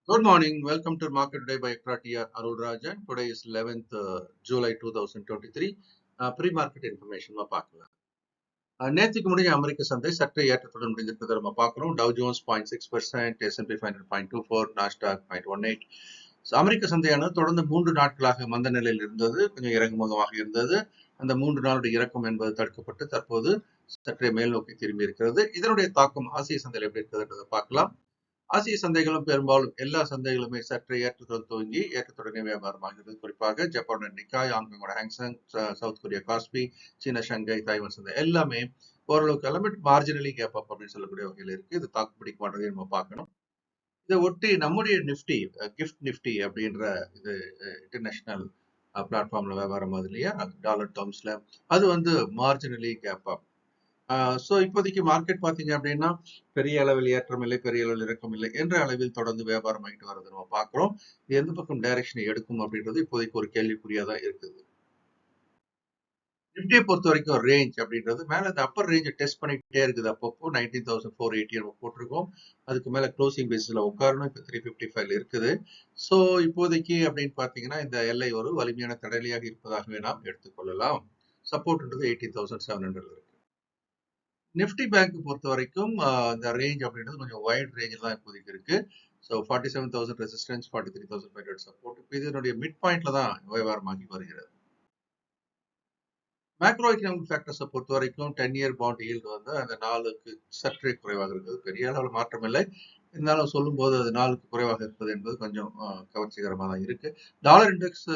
Good morning. Welcome to Market Today by ECTRA Arulrajhan. Today is 11th July 2023. Pre-market information பார்க்கலாம். நேற்றுக்கு முடிஞ்ச அமெரிக்க சந்தை சற்று ஏற்றத்துடன் முடிஞ்சிருக்கிறது நம்ம பார்க்கிறோம். Tau Jones 0.6%, S&P 500 0.24, Nasdaq 0.18. அமெரிக்க சந்தையானது தொடர்ந்து 3 நாட்களாக மந்த நிலையில் இருந்தது, கொஞ்சம் இறங்குமுகமாக இருந்தது. அந்த 3 நாளுடைய இறக்கம் என்பது தடுக்கப்பட்டு தற்போது சற்றே மேல் நோக்கி திரும்பி இருக்கிறது. இதனுடைய தாக்கம் ஆசிய சந்தையில் எப்படி இருக்கிறது பார்க்கலாம். ஆசிய சந்தைகளும் பெரும்பாலும் எல்லா சந்தைகளுமே சற்று ஏற்றத்துடன் துவங்கி ஏற்றத்துடனே வியாபாரமாகிறது. குறிப்பாக ஜப்பானோட நிக்காய், ஹாங்காங்கோட ஹாங்சங், சவுத் கொரியா காஸ்பி, சீன ஷங்காய், தாய்வான் சந்தை எல்லாமே ஓரளவுக்கு எல்லாமே மார்ஜினலி கேப் அப் அப்படின்னு சொல்லக்கூடிய வகையில் இருக்கு. இது தாக்கு பிடிக்க மாட்டதை நம்ம பார்க்கணும். இதை ஒட்டி நம்முடைய நிப்டி, கிஃப்ட் நிப்டி அப்படின்ற இது இன்டர்நேஷனல் பிளாட்ஃபார்ம்ல வியாபாரம் ஆகுது இல்லையா, டாலர் டேர்ம்ஸ்ல அது வந்து மார்ஜினலி கேப் அப். ஸோ இப்போதைக்கு மார்க்கெட் பார்த்தீங்க அப்படின்னா பெரிய அளவில் ஏற்றம் இல்லை, பெரிய அளவில் இறக்கம் இல்லை என்ற அளவில் தொடர்ந்து வியாபாரம் ஆகிட்டு வரது நம்ம பார்க்குறோம். எந்த பக்கம் டைரக்ஷனை எடுக்கும் அப்படின்றது இப்போதைக்கு ஒரு கேள்விக்குறியா தான் இருக்குது. நிப்டியை பொறுத்த வரைக்கும் ரேஞ்ச் அப்படின்றது மேல இந்த அப்பர் ரேஞ்சை டெஸ்ட் பண்ணிக்கிட்டே இருக்குது. அப்பப்போ 19,480 நம்ம போட்டிருக்கோம். அதுக்கு மேல க்ளோசிங் பேசிஸ்ல உட்காரணும். இப்போ 355 இருக்குது. ஸோ இப்போதைக்கு அப்படின்னு பார்த்தீங்கன்னா இந்த எல்லை ஒரு வலிமையான தடலியாக இருப்பதாகவே நாம் எடுத்துக்கொள்ளலாம். சப்போர்ட்ன்றது 18,700 இருக்கு. நிஃப்டி பேங்க் பொறுத்த வரைக்கும் இந்த ரேஞ்ச் அப்படின்றது கொஞ்சம் வைட் ரேஞ்சில் தான் இப்போதைக்கு இருக்கு. So 47,000 resistance, 43,500 support. இப்போ இதனுடைய மிட் பாயிண்ட்ல தான் வியாபாரமாகி வருகிறது. மேக்ரோ எக்கனாமிக் ஃபேக்டர்ஸை பொறுத்த வரைக்கும் 10-year பாண்ட் ஈல்டு வந்து அந்த நாளுக்கு சற்றே குறைவாக இருக்குது. பெரிய அளவில் மாற்றம் இல்லை. இருந்தாலும் சொல்லும்போது அது நாளுக்கு குறைவாக இருப்பது என்பது கொஞ்சம் கவர்ச்சிகரமாக தான் இருக்கு. டாலர் இண்டெக்ஸ்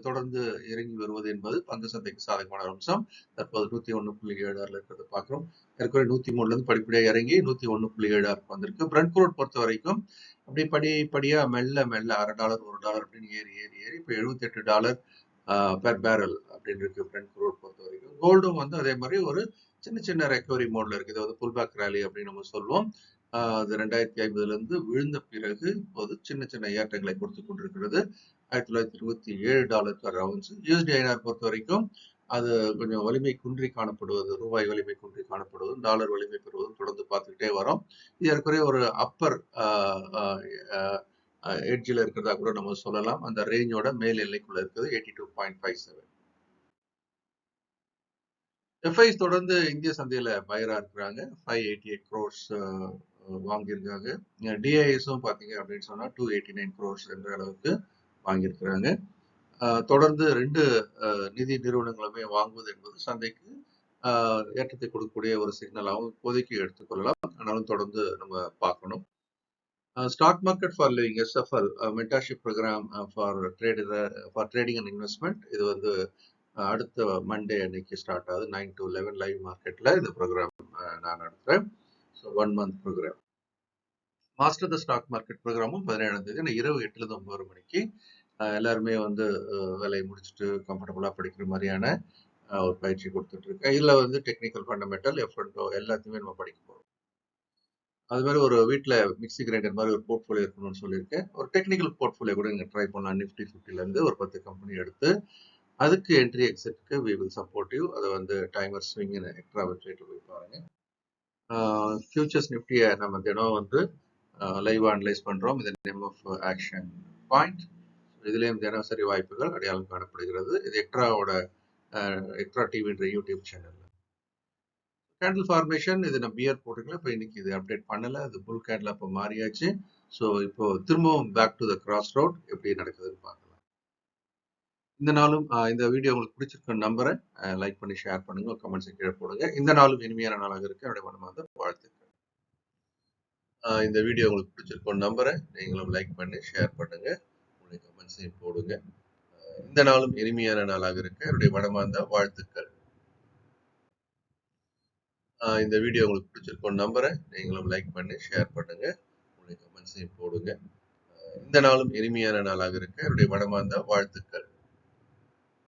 தொடர்ந்து இறங்கி வருவது என்பது பங்கு சந்தைக்கு சாதகமான அம்சம். தற்போது 101.76 இருக்கிறத பார்க்கிறோம். ஏற்கனவே 103ல இருந்து படிப்படியாக இறங்கி 101.76 வந்திருக்கு. பிரெண்ட் குரூட் பொறுத்த வரைக்கும் அப்படியே படிப்படியா மெல்ல $1 அப்படின்னு ஏறி இப்போ $78 பெர் பேரல் அப்படின்னு இருக்கு பிரெண்ட் குரூட் பொறுத்த வரைக்கும். கோல்டும் வந்து அதே மாதிரி ஒரு சின்ன ரெக்கவரி மோட்ல இருக்கு. இது வந்து புல்பேக் ரேலி அப்படின்னு நம்ம சொல்லுவோம். அது 2050 இருந்து விழுந்த பிறகு இப்போது சின்ன ஏற்றங்களை கொடுத்து கொண்டிருக்கிறது. $1927 பெர் அவுன்ஸ். USD/INR பொறுத்த வரைக்கும் அது கொஞ்சம் வலிமை குன்றி காணப்படுவது, ரூபாய் வலிமை குன்றி காணப்படுவதும் டாலர் வலிமை பெறுவதும் தொடர்ந்து பார்த்துக்கிட்டே வரோம். இது ஏற்கனவே ஒரு அப்பர் எட்ஜில் இருக்கிறதா கூட நம்ம சொல்லலாம். அந்த ரேஞ்சோட மேல் எல்லைக்குள்ள இருக்குது 82.57. எஃப்ஐஸ் தொடர்ந்து இந்திய சந்தையில பயரா இருக்கிறாங்க. 588 crores வாங்கியிருக்காங்க. டிஐஎஸும் பார்த்தீங்க அப்படின்னு சொன்னா 289 crores என்ற அளவுக்கு வாங்கியிருக்கிறாங்க. தொடர்ந்து 2 நிதி நிறுவனங்களுமே வாங்குவது என்பது சந்தைக்கு ஏற்றத்தை கொடுக்கக்கூடிய ஒரு சிக்னலாகவும் இப்போதைக்கு எடுத்துக்கொள்ளலாம். ஆனாலும் தொடர்ந்து நம்ம பார்க்கணும். Stock market for living, SFL mentorship program for trading and investment, இது வந்து அடுத்த மண்டே அன்னைக்கு ஸ்டார்ட் ஆகுது. 9 to 11 லைவ் மார்க்கெட்ல இந்த ப்ரோக்ராம் நான் நடத்துறேன். So 1 month programme. Master the stock market ப்ரோக்ராமும் 17ஆம் தேதி இரவு 8ல இருந்து 9 மணிக்கு எல்லாருமே வந்து வேலையை முடிச்சுட்டு கம்ஃபர்டபுளா படிக்கிற மாதிரியான ஒரு பயிற்சி கொடுத்துட்டு இருக்கேன். இதுல வந்து டெக்னிக்கல் ஃபண்டமெண்டல், F&O எல்லாத்தையுமே நம்ம படிக்க போறோம். அது மாதிரி ஒரு வீட்டில் மிக்சி கிரைண்டர் மாதிரி ஒரு போர்ட்ஃபோலியோ இருக்கணும்னு சொல்லியிருக்கேன். ஒரு டெக்னிக்கல் போர்ட்ஃபோலியோ கூட நீங்கள் ட்ரை பண்ணலாம். நிஃப்டி 50ல இருந்து ஒரு 10 கம்பெனி எடுத்து அதுக்கு என்ட்ரி எக்ஸிட்க்கு வி வில் சப்போர்ட்டிவ். அதை வந்து டைமர் ஸ்விங் எக்ஸ்ட்ரா வெப்சைட்டில் போய் பாருங்க. ஃபியூச்சர்ஸ் நிஃப்டியை நம்ம தினம் வந்து லைவ் அனலைஸ் பண்றோம். இது நேம் ஆஃப் ஆக்ஷன் பாயிண்ட். இதுலேயும் தினசரி வாய்ப்புகள் அடையாளம் காணப்படுகிறது. இது எக்ட்ரா டிவின்ற யூடியூப் சேனல். கேண்டில் ஃபார்மேஷன் இது நான் பியர் போட்டுக்கலாம். இப்போ இன்னைக்கு இது அப்டேட் பண்ணல. அது புல் கேண்டில் அப்போ மாறியாச்சு. ஸோ இப்போ திரும்பவும் back to the cross road எப்படி நடக்குதுன்னு பார்க்கலாம். இந்த நாளும் இந்த வீடியோ உங்களுக்கு பிடிச்சிருக்க நம்புறேன். லைக் பண்ணி ஷேர் பண்ணுங்க, கமெண்ட்ஸ் கீழே போடுங்க. இந்த நாளும் இனிமையான நாளாக இருக்கு. என்னுடைய மனமார்ந்த வாழ்த்துக்கள். இந்த வீடியோ உங்களுக்கு பிடிச்சிருக்கும் நம்புறேன். நீங்களும் லைக் பண்ணி ஷேர் பண்ணுங்க, உங்களுடைய கமெண்ட்ஸையும் போடுங்க. இந்த நாளும் இனிமையான நாளாக இருக்கு. என்னுடைய மனமார்ந்த வாழ்த்துக்கள். இந்த வீடியோ உங்களுக்கு பிடிச்சிருக்கும் நம்புறேன். நீங்களும் லைக் பண்ணி ஷேர் பண்ணுங்க, உங்களுடைய கமெண்ட்ஸையும் போடுங்க. இந்த நாளும் இனிமையான நாளாக இருக்கு. என்னுடைய மனமார்ந்த வாழ்த்துக்கள்.